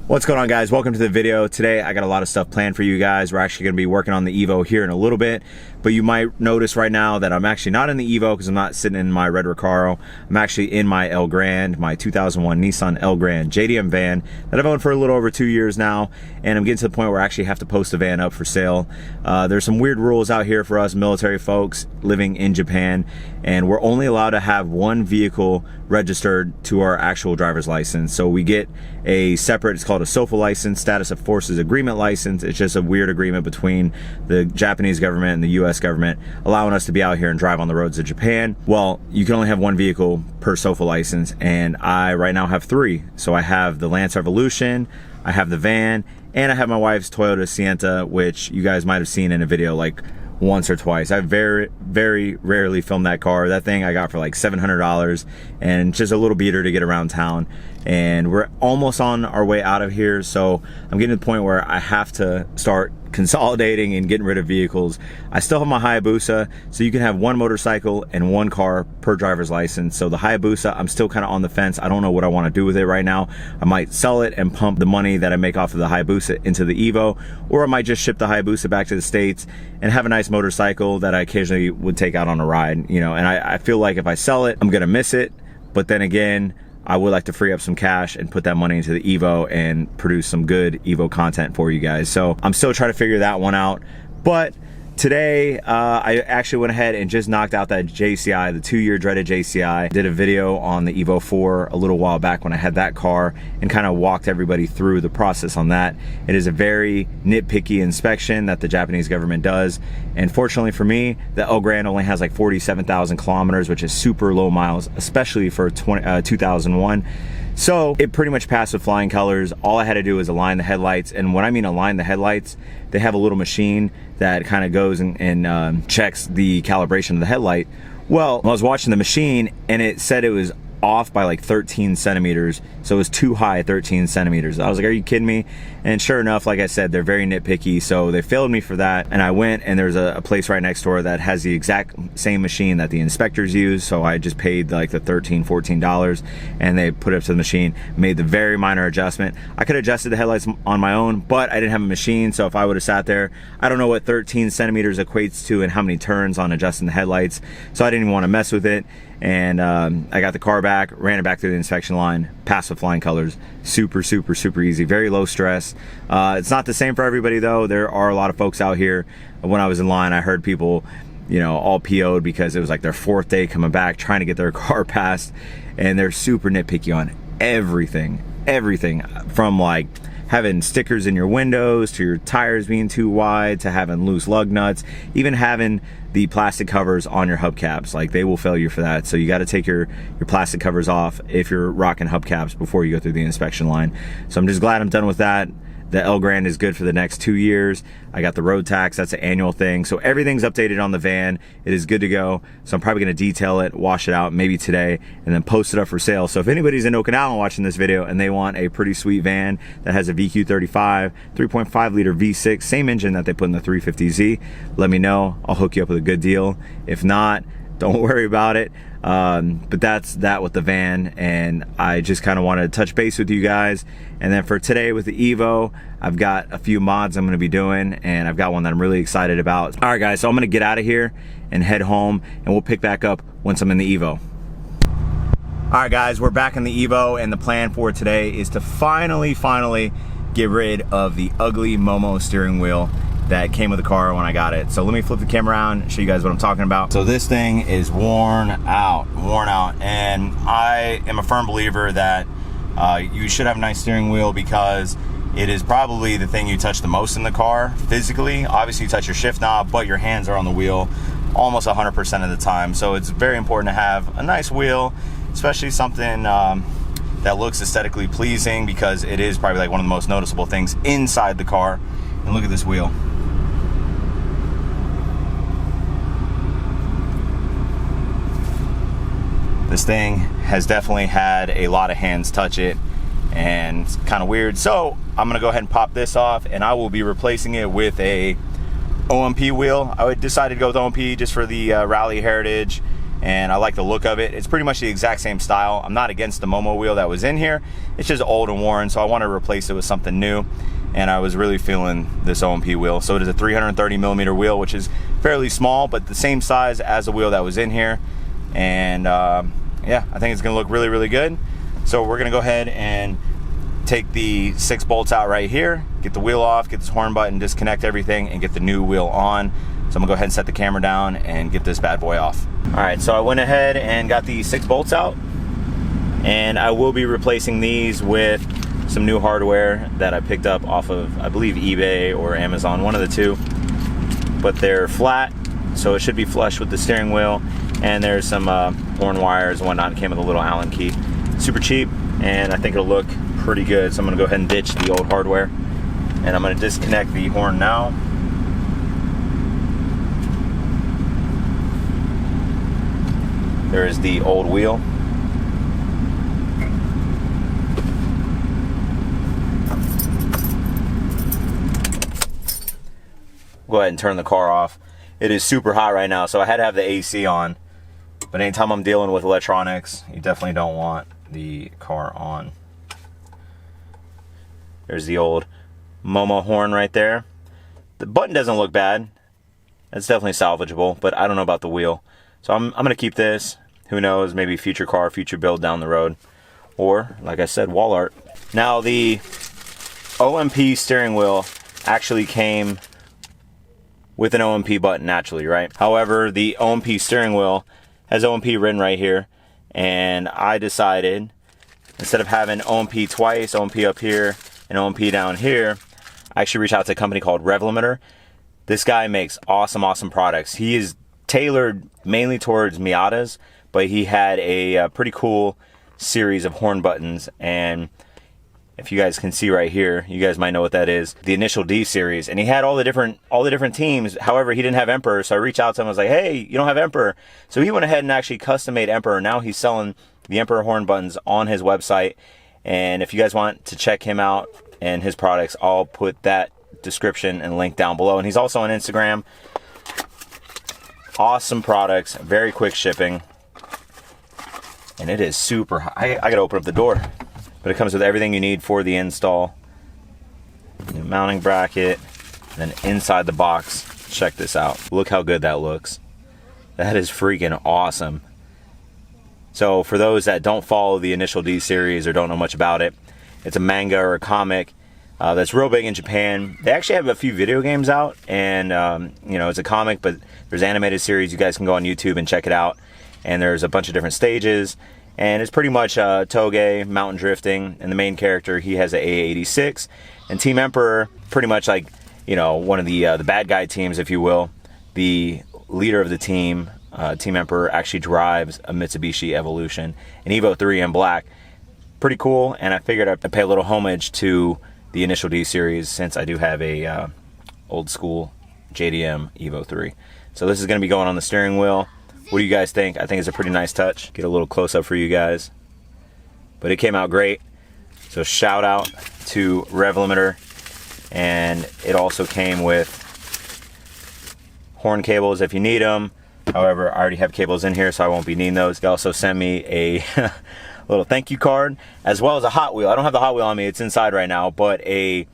What's going on, guys? Welcome to the video. Today I got a lot of stuff planned for you guys. We're actually going to be working on the Evo here in a little bit, but you might notice right now that I'm actually not in the Evo because I'm not sitting in my red Recaro. I'm actually in my El Grande, my 2001 Nissan El Grande JDM van that I've owned for a little over 2 years now, and I'm getting to the point where I actually have to post the van up for sale. There's some weird rules out here for us military folks living in Japan, and we're only allowed to have one vehicle registered to our actual driver's license. So we get a separate, it's called a SOFA license, status of forces agreement license. It's just a weird agreement between the Japanese government and the US government allowing us to be out here and drive on the roads of Japan. Well, you can only have one vehicle per SOFA license, and I right now have three. So I have the Lancer Evolution, I have the van, and I have my wife's Toyota Sienta, which you guys might have seen in a video like once or twice. I very rarely film that car. That thing I got for like $700, and just a little beater to get around town. And we're almost on our way out of here, so I'm getting to the point where I have to start consolidating and getting rid of vehicles. I still have my Hayabusa, so you can have one motorcycle and one car per driver's license. So the Hayabusa, I'm still kind of on the fence. I don't know what I want to do with it right now. I might sell it and pump the money that I make off of the Hayabusa into the Evo, or I might just ship the Hayabusa back to the States and have a nice motorcycle that I occasionally would take out on a ride, you know. And I feel like if I sell it, I'm gonna miss it, but then again, I would like to free up some cash and put that money into the Evo and produce some good Evo content for you guys. So I'm still trying to figure that one out. But today, I actually went ahead and just knocked out that JCI, the 2-year dreaded JCI. Did a video on the Evo 4 a little while back when I had that car and kind of walked everybody through the process on that. It is a very nitpicky inspection that the Japanese government does. And fortunately for me, the El Grande only has like 47,000 kilometers, which is super low miles, especially for 2001. So it pretty much passed with flying colors. All I had to do was align the headlights. And when I mean align the headlights, they have a little machine that kind of goes and checks the calibration of the headlight. Well, I was watching the machine and it said it was off by like 13 centimeters. So it was too high, 13 centimeters. I was like, are you kidding me? And sure enough, like I said, they're very nitpicky. So they failed me for that. And I went, and there's a place right next door that has the exact same machine that the inspectors use. So I just paid like the $13, $14, and they put it up to the machine, made the very minor adjustment. I could have adjusted the headlights on my own, but I didn't have a machine. So if I would have sat there, I don't know what 13 centimeters equates to and how many turns on adjusting the headlights. So I didn't even want to mess with it. And I got the car back, ran it back through the inspection line, passed with flying colors. Super easy, very low stress. It's not the same for everybody though. There are a lot of folks out here. When I was in line, I heard people, you know, all PO'd because it was like their 4th day coming back trying to get their car passed, and they're super nitpicky on everything from like having stickers in your windows to your tires being too wide to having loose lug nuts, even having the plastic covers on your hubcaps. Like, they will fail you for that. So you got to take your plastic covers off if you're rocking hubcaps before you go through the inspection line. So I'm just glad I'm done with that. The El Grande is good for the next 2 years. I got the road tax, that's an annual thing. So everything's updated on the van. It is good to go. So I'm probably gonna detail it, wash it out maybe today, and then post it up for sale. So if anybody's in Okinawa watching this video and they want a pretty sweet van that has a VQ35, 3.5 liter V6, same engine that they put in the 350Z, let me know. I'll hook you up with a good deal. If not, don't worry about it. But that's that with the van, and I just kind of wanted to touch base with you guys. And then for today with the Evo, I've got a few mods I'm going to be doing, and I've got one that I'm really excited about. All right guys, so I'm going to get out of here and head home, and we'll pick back up once I'm in the Evo. All right guys, we're back in the Evo, and the plan for today is to finally get rid of the ugly Momo steering wheel that came with the car when I got it. So let me flip the camera around and show you guys what I'm talking about. So this thing is worn out, and I am a firm believer that you should have a nice steering wheel because it is probably the thing you touch the most in the car physically. Obviously you touch your shift knob, but your hands are on the wheel almost 100% of the time. So it's very important to have a nice wheel, especially something that looks aesthetically pleasing, because it is probably like one of the most noticeable things inside the car. And look at this wheel. This thing has definitely had a lot of hands touch it, and it's kind of weird. So I'm gonna go ahead and pop this off, and I will be replacing it with a OMP wheel. I decided to go with OMP just for the rally heritage and I like the look of it. It's pretty much the exact same style. I'm not against the Momo wheel that was in here. It's just old and worn, so I want to replace it with something new, and I was really feeling this OMP wheel. So it is a 330 millimeter wheel, which is fairly small, but the same size as the wheel that was in here. And yeah, I think it's gonna look really, really good. So we're gonna go ahead and take the 6 bolts out right here, get the wheel off, get this horn button, disconnect everything, and get the new wheel on. So I'm gonna go ahead and set the camera down and get this bad boy off. All right, so I went ahead and got the 6 bolts out, and I will be replacing these with some new hardware that I picked up off of, I believe, eBay or Amazon, one of the two. But they're flat, so it should be flush with the steering wheel. And there's some horn wires and whatnot. It came with a little Allen key. Super cheap, and I think it'll look pretty good. So I'm gonna go ahead and ditch the old hardware, and I'm gonna disconnect the horn now. There is the old wheel. Go ahead and turn the car off. It is super hot right now, so I had to have the AC on. But anytime I'm dealing with electronics, you definitely don't want the car on. There's the old Momo horn right there. The button doesn't look bad. It's definitely salvageable, but I don't know about the wheel. So I'm gonna keep this. Who knows, maybe future car, future build down the road. Or, like I said, wall art. Now the OMP steering wheel actually came with an OMP button naturally, right? However, the OMP steering wheel has OMP written right here, and I decided, instead of having OMP twice, OMP up here and OMP down here, I actually reached out to a company called Rev-Limiter. This guy makes awesome products. He is tailored mainly towards Miatas, but he had a pretty cool series of horn buttons, and if you guys can see right here, you guys might know what that is, the Initial D series. And he had all the different teams. However, he didn't have Emperor, so I reached out to him. I was like, hey, you don't have Emperor. So he went ahead and actually custom made Emperor. Now he's selling the Emperor horn buttons on his website. And if you guys want to check him out and his products, I'll put that description and link down below. And he's also on Instagram. Awesome products, very quick shipping. And it is super hot. I gotta open up the door. But it comes with everything you need for the install. New mounting bracket, and then inside the box, check this out. Look how good that looks. That is freaking awesome. So for those that don't follow the Initial D series or don't know much about it, it's a manga or a comic that's real big in Japan. They actually have a few video games out, and you know, it's a comic, but there's animated series. You guys can go on YouTube and check it out. And there's a bunch of different stages. And it's pretty much toge, mountain drifting, and the main character, he has an A86. And Team Emperor, pretty much like, you know, one of the bad guy teams, if you will. The leader of the team, Team Emperor, actually drives a Mitsubishi Evolution, an Evo 3 in black. Pretty cool, and I figured I'd pay a little homage to the Initial D series, since I do have a old school JDM Evo 3. So this is going to be going on the steering wheel. What do you guys think? I think it's a pretty nice touch. Get a little close up for you guys. But it came out great. So shout out to Rev-Limiter. And it also came with horn cables if you need them. However, I already have cables in here, so I won't be needing those. They also sent me a little thank you card, as well as a Hot Wheel. I don't have the Hot Wheel on me, it's inside right now, but a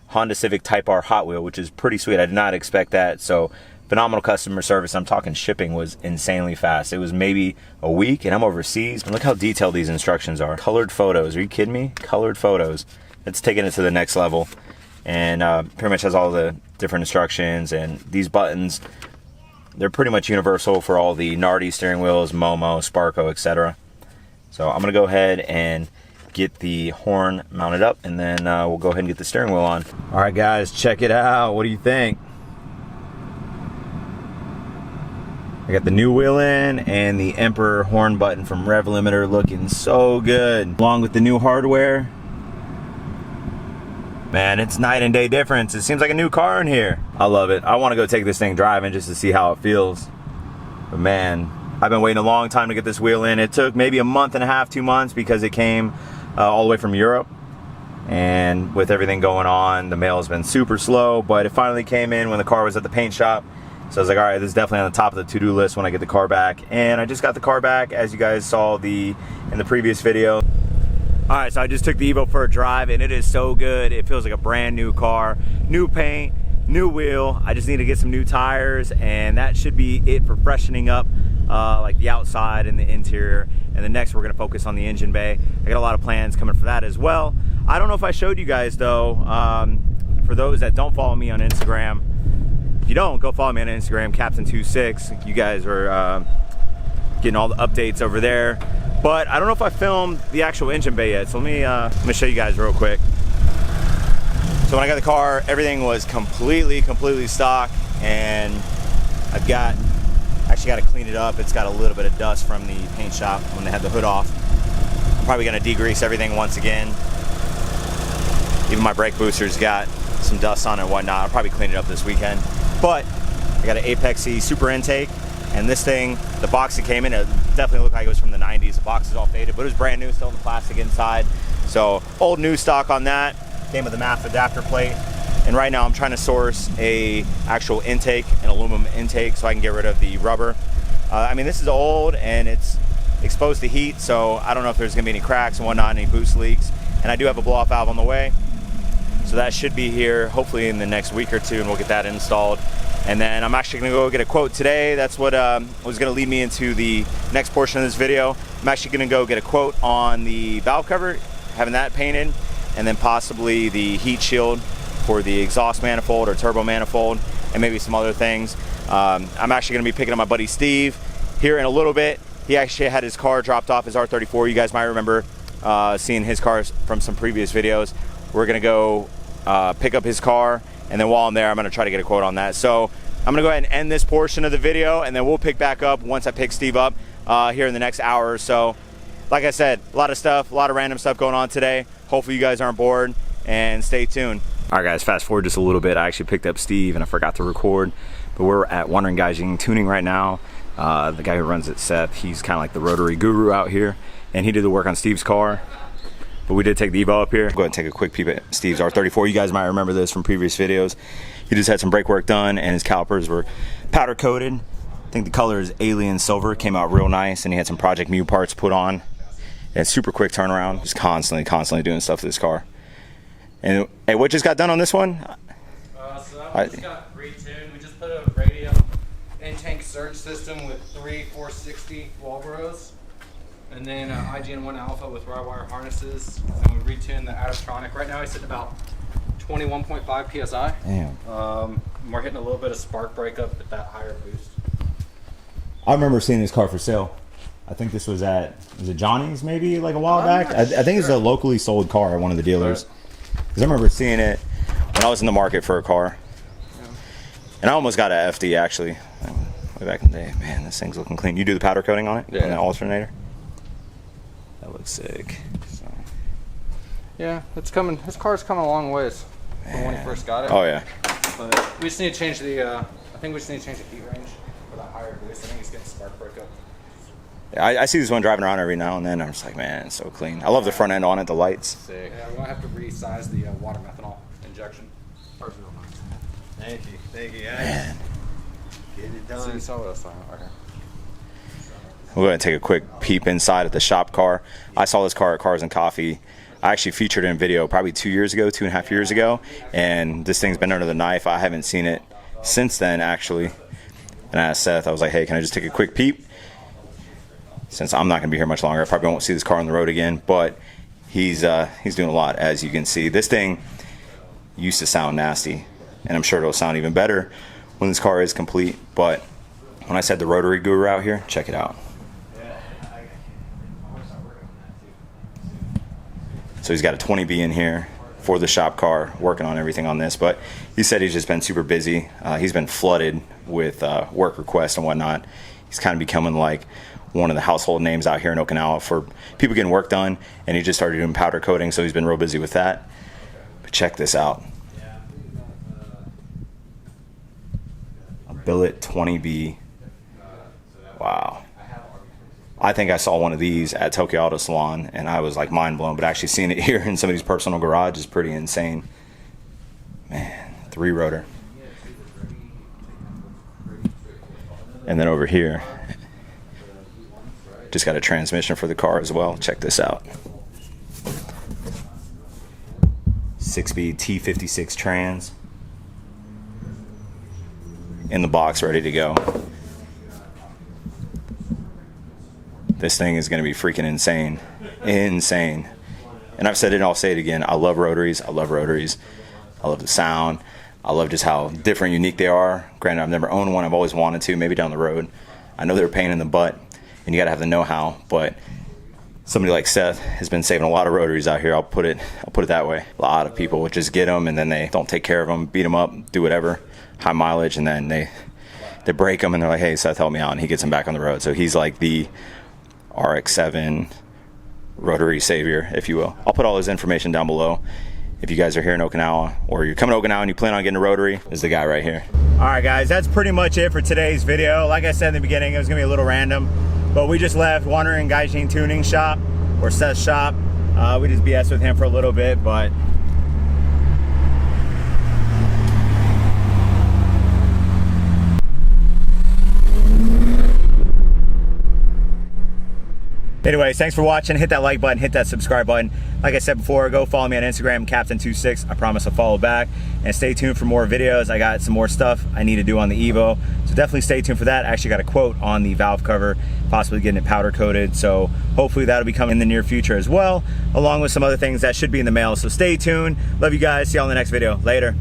Honda Civic Type R Hot Wheel, which is pretty sweet. I did not expect that. So phenomenal customer service. I'm talking shipping was insanely fast. It was maybe a week, and I'm overseas. And look how detailed these instructions are. Colored photos. Are you kidding me? Colored photos. It's taking it to the next level. And pretty much has all the different instructions. And these buttons, they're pretty much universal for all the Nardi steering wheels, Momo, Sparco, etc. So I'm going to go ahead and get the horn mounted up, and then we'll go ahead and get the steering wheel on. All right, guys, check it out. What do you think? I got the new wheel in and the Emperor horn button from Rev-Limiter, looking so good. Along with the new hardware. Man, it's night and day difference. It seems like a new car in here. I love it. I want to go take this thing driving just to see how it feels. But man, I've been waiting a long time to get this wheel in. It took maybe a month and a half, 2 months, because it came all the way from Europe. And with everything going on, the mail has been super slow, but it finally came in when the car was at the paint shop. So I was like, all right, this is definitely on the top of the to-do list when I get the car back. And I just got the car back, as you guys saw in the previous video. All right, so I just took the Evo for a drive, and it is so good. It feels like a brand new car, new paint, new wheel. I just need to get some new tires, and that should be it for freshening up like the outside and the interior. And then next we're gonna focus on the engine bay. I got a lot of plans coming for that as well. I don't know if I showed you guys though, for those that don't follow me on Instagram, if you don't, go follow me on Instagram, Captain26. You guys are getting all the updates over there. But I don't know if I filmed the actual engine bay yet, so let me show you guys real quick. So when I got the car, everything was completely stock, and I've actually got to clean it up. It's got a little bit of dust from the paint shop when they had the hood off. I'm probably going to degrease everything once again. Even my brake booster's got some dust on it and whatnot. I'll probably clean it up this weekend. But I got an Apexy Super intake, and this thing, the box it came in, it definitely looked like it was from the 90s. The box is all faded, but it was brand new, still in the plastic inside. So old new stock on that. Came with a MAF adapter plate. And right now I'm trying to source a actual intake, an aluminum intake, so I can get rid of the rubber. I mean, this is old and it's exposed to heat, so I don't know if there's gonna be any cracks and whatnot, any boost leaks. And I do have a blow-off valve on the way. So that should be here hopefully in the next week or two, and we'll get that installed. And then I'm actually gonna go get a quote today. That's what was gonna lead me into the next portion of this video. I'm actually gonna go get a quote on the valve cover, having that painted, and then possibly the heat shield for the exhaust manifold or turbo manifold, and maybe some other things. I'm actually gonna be picking up my buddy Steve here in a little bit. He actually had his car dropped off, his R34. You guys might remember seeing his cars from some previous videos. We're gonna go pick up his car, and then while I'm there, I'm gonna try to get a quote on that. So I'm gonna go ahead and end this portion of the video, and then we'll pick back up once I pick Steve up here in the next hour or so. Like I said, a lot of stuff, a lot of random stuff going on today. Hopefully you guys aren't bored, and stay tuned. All right guys, fast forward just a little bit. I actually picked up Steve and I forgot to record, but we're at Wandering Gaijin Tuning right now. The guy who runs it, Seth, he's kind of like the rotary guru out here, and he did the work on Steve's car. But we did take the Evo up here. Go ahead and take a quick peep at Steve's R34. You guys might remember this from previous videos. He just had some brake work done, and his calipers were powder coated. I think the color is Alien Silver. Came out real nice, and he had some Project Mu parts put on. And super quick turnaround. Just constantly doing stuff to this car. And hey, what just got done on this one? So that one just got retuned. We just put a radium in-tank surge system with 3 460 Walbros, and then IGN1 Alpha with wire harnesses. And we retuned the Adaptronic. Right now he's sitting about 21.5 psi. Damn. We're hitting a little bit of spark breakup at that higher boost. I remember seeing this car for sale. I think this was it Johnny's maybe like a while back? I think it's a locally sold car at one of the dealers. Because I remember seeing it when I was in the market for a car. Yeah. And I almost got an FD actually, way back in the day. Man, this thing's looking clean. You do the powder coating on it? Yeah. On the alternator? That looks sick. So. Yeah, it's coming. His car's come a long ways from when he first got it. Oh yeah. But we just need to change the, I think we just need to change the heat range for that higher boost. I think he's getting spark breakup. I see this one driving around every now and then. I'm just like, man, it's so clean. I love the front end on it, the lights. Sick. Yeah, we might have to resize the water methanol injection. Car's real nice. Thank you guys. Man. Getting it done. So you saw what I was talking about right here. We're going to take a quick peep inside at the shop car. I saw this car at Cars and Coffee. I actually featured it in video probably 2 years ago, 2.5 years ago. And this thing's been under the knife. I haven't seen it since then, actually. And I asked Seth, I was like, hey, can I just take a quick peep? Since I'm not going to be here much longer, I probably won't see this car on the road again, but he's doing a lot, as you can see. This thing used to sound nasty, and I'm sure it'll sound even better when this car is complete, but when I said the rotary guru out here, check it out. So he's got a 20B in here for the shop car, working on everything on this, but he said he's just been super busy. He's been flooded with work requests and whatnot. He's kind of becoming like one of the household names out here in Okinawa for people getting work done, and he just started doing powder coating, so he's been real busy with that. But check this out. A billet 20B. Wow. I think I saw one of these at Tokyo Auto Salon, and I was like mind blown, but actually seeing it here in somebody's personal garage is pretty insane. Man, 3 rotor. And then over here, just got a transmission for the car as well. Check this out. 6-speed T56 trans. In the box, ready to go. This thing is going to be freaking insane. Insane. And I've said it and I'll say it again. I love rotaries. I love rotaries. I love the sound. I love just how different, unique they are. Granted, I've never owned one. I've always wanted to, maybe down the road. I know they're a pain in the butt, and you got to have the know-how. But somebody like Seth has been saving a lot of rotaries out here. I'll put it that way. A lot of people would just get them, and then they don't take care of them, beat them up, do whatever, high mileage, and then they break them, and they're like, "Hey, Seth, help me out," and he gets them back on the road. So he's like the RX-7 rotary savior, if you will. I'll put all his information down below. If you guys are here in Okinawa, or you're coming to Okinawa and you plan on getting a rotary, this is the guy right here. All right, guys, that's pretty much it for today's video. Like I said in the beginning, it was gonna be a little random, but we just left Wandering Gaijin Tuning Shop, or Seth's shop. We just BS with him for a little bit, but anyways, thanks for watching. Hit that like button, hit that subscribe button. Like I said before, go follow me on Instagram, Captain26. I promise I'll follow back. And stay tuned for more videos. I got some more stuff I need to do on the Evo. So definitely stay tuned for that. I actually got a quote on the valve cover, possibly getting it powder coated. So hopefully that'll be coming in the near future as well, along with some other things that should be in the mail. So stay tuned. Love you guys. See you on the next video. Later.